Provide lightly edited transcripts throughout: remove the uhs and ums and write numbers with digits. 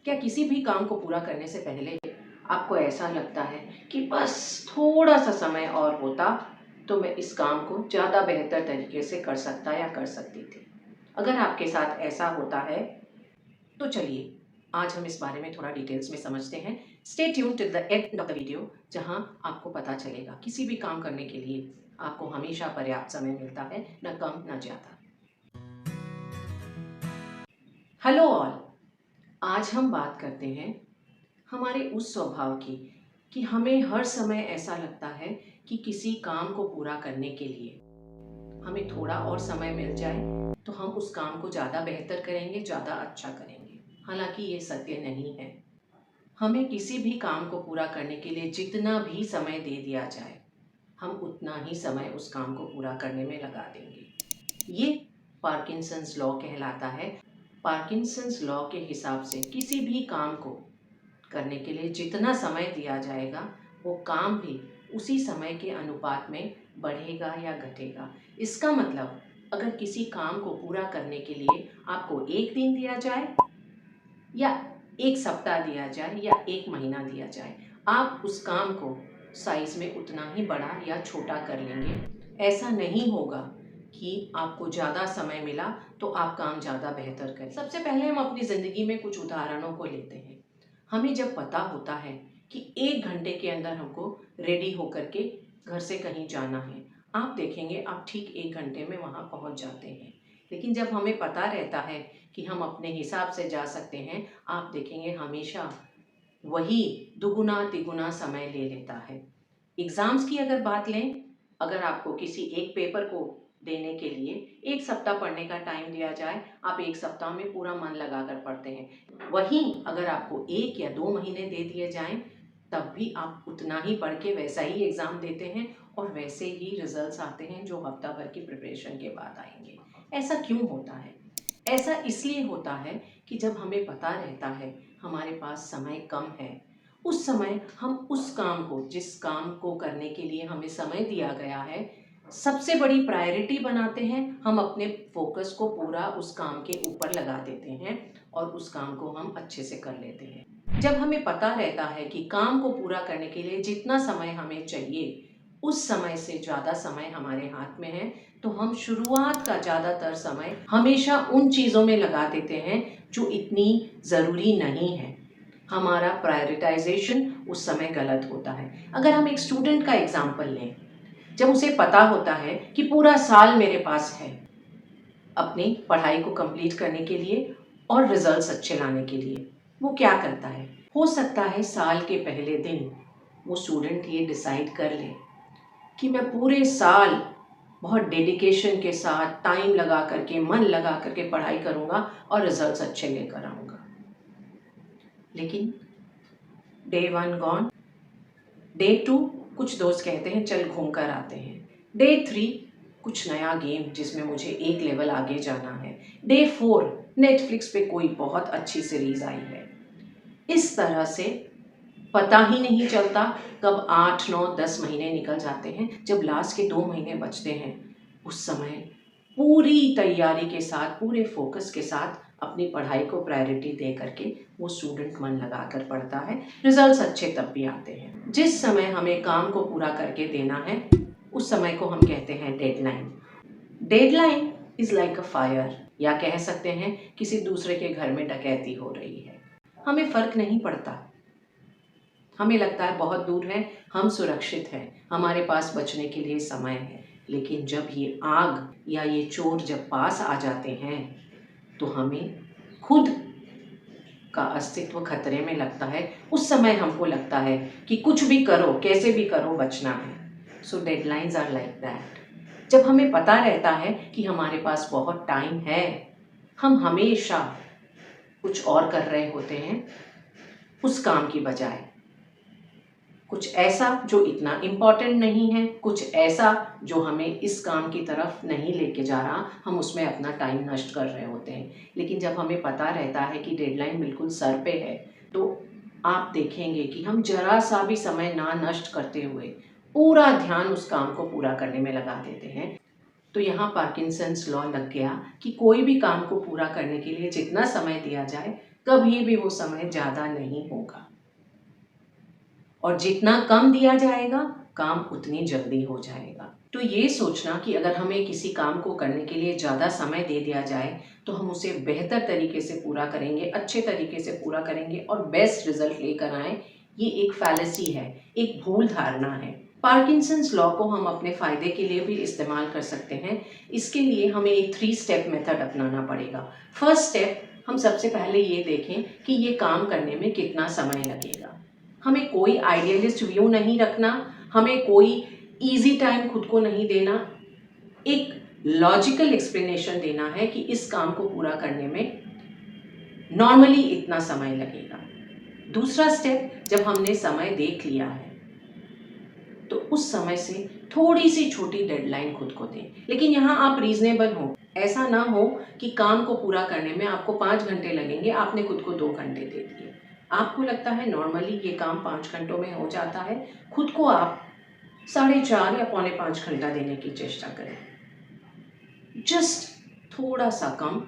क्या किसी भी काम को पूरा करने से पहले आपको ऐसा लगता है कि बस थोड़ा सा समय और होता तो मैं इस काम को ज़्यादा बेहतर तरीके से कर सकता या कर सकती थी? अगर आपके साथ ऐसा होता है तो चलिए आज हम इस बारे में थोड़ा डिटेल्स में समझते हैं। Stay tune till the end of the video, जहां आपको पता चलेगा किसी भी काम करने के लिए आपको हमेशा पर्याप्त समय मिलता है, न कम न ज़्यादा। हेलो ऑल, आज हम बात करते हैं हमारे उस स्वभाव की कि हमें हर समय ऐसा लगता है कि किसी काम को पूरा करने के लिए हमें थोड़ा और समय मिल जाए तो हम उस काम को ज़्यादा बेहतर करेंगे, ज़्यादा अच्छा करेंगे। हालांकि ये सत्य नहीं है। हमें किसी भी काम को पूरा करने के लिए जितना भी समय दे दिया जाए, हम उतना ही समय उस काम को पूरा करने में लगा देंगे। ये पार्किंसंस लॉ कहलाता है। पार्किंसंस लॉ के हिसाब से किसी भी काम को करने के लिए जितना समय दिया जाएगा वो काम भी उसी समय के अनुपात में बढ़ेगा या घटेगा। इसका मतलब अगर किसी काम को पूरा करने के लिए आपको 1 दिन दिया जाए या 1 सप्ताह दिया जाए या 1 महीना दिया जाए, आप उस काम को साइज में उतना ही बड़ा या छोटा कर लेंगे। ऐसा नहीं होगा कि आपको ज़्यादा समय मिला तो आप काम ज़्यादा बेहतर करें। सबसे पहले हम अपनी ज़िंदगी में कुछ उदाहरणों को लेते हैं। हमें जब पता होता है कि 1 घंटे के अंदर हमको रेडी होकर के घर से कहीं जाना है, आप देखेंगे आप ठीक 1 घंटे में वहाँ पहुँच जाते हैं। लेकिन जब हमें पता रहता है कि हम अपने हिसाब से जा सकते हैं, आप देखेंगे हमेशा वही दुगुना तिगुना समय ले लेता है। एग्ज़ाम्स की अगर बात लें, अगर आपको किसी एक पेपर को देने के लिए 1 सप्ताह पढ़ने का टाइम दिया जाए, आप 1 सप्ताह में पूरा मन लगाकर पढ़ते हैं। वहीं अगर आपको 1 या 2 महीने दे दिए जाएं, तब भी आप उतना ही पढ़ के वैसा ही एग्ज़ाम देते हैं और वैसे ही रिजल्ट्स आते हैं जो हफ्ता भर की प्रिपरेशन के बाद आएंगे। ऐसा क्यों होता है? ऐसा इसलिए होता है कि जब हमें पता रहता है हमारे पास समय कम है, उस समय हम उस काम को, जिस काम को करने के लिए हमें समय दिया गया है, सबसे बड़ी प्रायोरिटी बनाते हैं। हम अपने फोकस को पूरा उस काम के ऊपर लगा देते हैं और उस काम को हम अच्छे से कर लेते हैं। जब हमें पता रहता है कि काम को पूरा करने के लिए जितना समय हमें चाहिए उस समय से ज़्यादा समय हमारे हाथ में है, तो हम शुरुआत का ज़्यादातर समय हमेशा उन चीज़ों में लगा देते हैं जो इतनी ज़रूरी नहीं है। हमारा प्रायोरिटाइजेशन उस समय गलत होता है। अगर हम एक स्टूडेंट का एग्जाम्पल लें, जब उसे पता होता है कि पूरा साल मेरे पास है अपनी पढ़ाई को कंप्लीट करने के लिए और रिजल्ट्स अच्छे लाने के लिए, वो क्या करता है? हो सकता है साल के पहले दिन वो स्टूडेंट ये डिसाइड कर ले कि मैं पूरे साल बहुत डेडिकेशन के साथ टाइम लगा करके, मन लगा करके पढ़ाई करूँगा और रिजल्ट्स अच्छे लेकर आऊँगा। लेकिन डे 1 गॉन, डे 2 कुछ दोस्त कहते हैं चल घूम कर आते हैं, डे 3 कुछ नया गेम जिसमें मुझे एक लेवल आगे जाना है, डे 4 नेटफ्लिक्स पे कोई बहुत अच्छी सीरीज़ आई है। इस तरह से पता ही नहीं चलता कब 8, 9, 10 महीने निकल जाते हैं। जब लास्ट के 2 महीने बचते हैं, उस समय पूरी तैयारी के साथ, पूरे फोकस के साथ अपनी पढ़ाई को प्रायोरिटी दे करके वो स्टूडेंट मन लगा कर पढ़ता है। रिजल्ट्स अच्छे तब भी आते हैं। जिस समय हमें काम को पूरा करके देना है उस समय को हम कहते हैं deadline. Deadline is like a fire, या कह सकते हैं किसी दूसरे के घर में डकैती हो रही है। हमें फ़र्क नहीं पड़ता, हमें लगता है बहुत दूर है, हम सुरक्षित हैं, हमारे पास बचने के लिए समय है। लेकिन जब ये आग या ये चोर जब पास आ जाते हैं तो हमें खुद का अस्तित्व खतरे में लगता है। उस समय हमको लगता है कि कुछ भी करो, कैसे भी करो, बचना है। सो डेडलाइंस आर लाइक दैट। जब हमें पता रहता है कि हमारे पास बहुत टाइम है, हम हमेशा कुछ और कर रहे होते हैं उस काम की बजाय। कुछ ऐसा जो इतना इम्पॉर्टेंट नहीं है, कुछ ऐसा जो हमें इस काम की तरफ नहीं लेके जा रहा, हम उसमें अपना टाइम नष्ट कर रहे होते हैं। लेकिन जब हमें पता रहता है कि डेडलाइन बिल्कुल सर पे है, तो आप देखेंगे कि हम जरा सा भी समय ना नष्ट करते हुए पूरा ध्यान उस काम को पूरा करने में लगा देते हैं। तो यहाँ पार्किंसंस लॉ लग गया कि कोई भी काम को पूरा करने के लिए जितना समय दिया जाए कभी भी वो समय ज़्यादा नहीं होगा, और जितना कम दिया जाएगा काम उतनी जल्दी हो जाएगा। तो ये सोचना कि अगर हमें किसी काम को करने के लिए ज़्यादा समय दे दिया जाए तो हम उसे बेहतर तरीके से पूरा करेंगे, अच्छे तरीके से पूरा करेंगे और बेस्ट रिजल्ट लेकर आएँ, ये एक फैलेसी है, एक भूल धारणा है। पार्किंसंस लॉ को हम अपने फ़ायदे के लिए भी इस्तेमाल कर सकते हैं। इसके लिए हमें एक 3 स्टेप मेथड अपनाना पड़ेगा। फर्स्ट स्टेप, हम सबसे पहले ये देखें कि ये काम करने में कितना समय लगेगा। हमें कोई आइडियलिस्ट व्यू नहीं रखना, हमें कोई ईजी टाइम खुद को नहीं देना, एक लॉजिकल एक्सप्लेनेशन देना है कि इस काम को पूरा करने में नॉर्मली इतना समय लगेगा। दूसरा स्टेप, जब हमने समय देख लिया है तो उस समय से थोड़ी सी छोटी डेडलाइन खुद को दें, लेकिन यहाँ आप रीजनेबल हो। ऐसा ना हो कि काम को पूरा करने में आपको 5 घंटे लगेंगे, आपने खुद को 2 घंटे दे दिए। आपको लगता है नॉर्मली ये काम 5 घंटों में हो जाता है, खुद को आप 4.5 या पौने 5 घंटा देने की चेष्टा करें, जस्ट थोड़ा सा कम।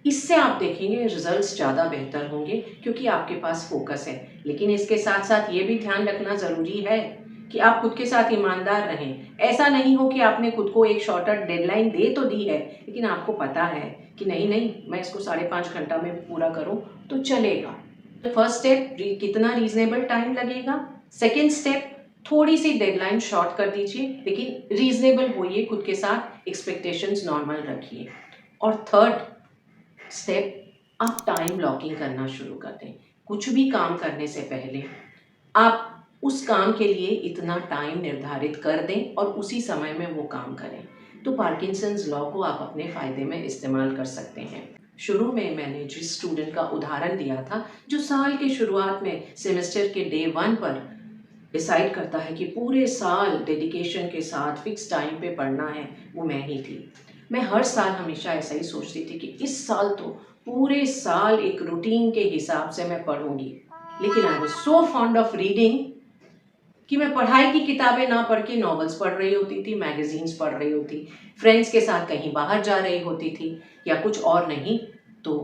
इससे आप देखेंगे रिजल्ट्स ज़्यादा बेहतर होंगे क्योंकि आपके पास फोकस है। लेकिन इसके साथ साथ ये भी ध्यान रखना ज़रूरी है कि आप खुद के साथ ईमानदार रहें। ऐसा नहीं हो कि आपने खुद को एक शॉर्टर डेडलाइन दे तो दी है, लेकिन आपको पता है कि नहीं मैं इसको 5.5 घंटा में पूरा करूं तो चलेगा। फर्स्ट स्टेप, कितना रीजनेबल टाइम लगेगा। सेकेंड स्टेप, थोड़ी सी डेडलाइन शॉर्ट कर दीजिए, लेकिन रीजनेबल होइए, खुद के साथ एक्सपेक्टेशंस नॉर्मल रखिए। और थर्ड स्टेप, आप टाइम ब्लॉकिंग करना शुरू कर दें। कुछ भी काम करने से पहले आप उस काम के लिए इतना टाइम निर्धारित कर दें और उसी समय में वो काम करें। तो पार्किंसंस लॉ को आप अपने फ़ायदे में इस्तेमाल कर सकते हैं। शुरू में मैंने जिस स्टूडेंट का उदाहरण दिया था, जो साल के शुरुआत में सेमेस्टर के डे 1 पर डिसाइड करता है कि पूरे साल डेडिकेशन के साथ फिक्स टाइम पे पढ़ना है, वो मैं ही थी। मैं हर साल हमेशा ऐसा ही सोचती थी कि इस साल तो पूरे साल एक रूटीन के हिसाब से मैं पढ़ूंगी। लेकिन I was so fond of reading कि मैं पढ़ाई की किताबें ना पढ़ के नॉवेल्स पढ़ रही होती थी, मैगजीन्स पढ़ रही होती, फ्रेंड्स के साथ कहीं बाहर जा रही होती थी, या कुछ और नहीं तो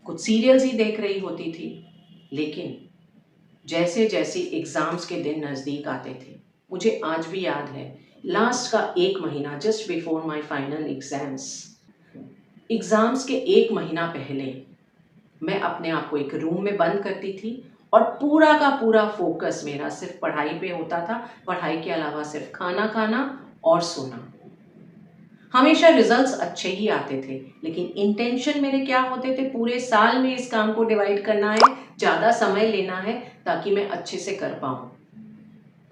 कुछ सीरियल्स ही देख रही होती थी। लेकिन जैसे जैसे एग्ज़ाम्स के दिन नज़दीक आते थे, मुझे आज भी याद है लास्ट का 1 महीना, just before my final exams के 1 महीना पहले मैं अपने आप को एक रूम में बंद करती थी और पूरा का पूरा फोकस मेरा सिर्फ पढ़ाई पे होता था। पढ़ाई के अलावा सिर्फ खाना खाना और सोना। हमेशा रिजल्ट्स अच्छे ही आते थे, लेकिन इंटेंशन मेरे क्या होते थे, पूरे साल में इस काम को डिवाइड करना है, ज़्यादा समय लेना है ताकि मैं अच्छे से कर पाऊँ।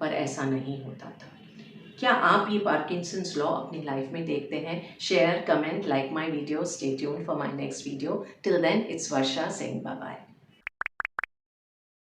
पर ऐसा नहीं होता था। क्या आप ये पार्किंसंस लॉ अपनी लाइफ में देखते हैं? Share, comment, like my video, stay tuned for my next video. Till then, it's Varsha saying bye bye.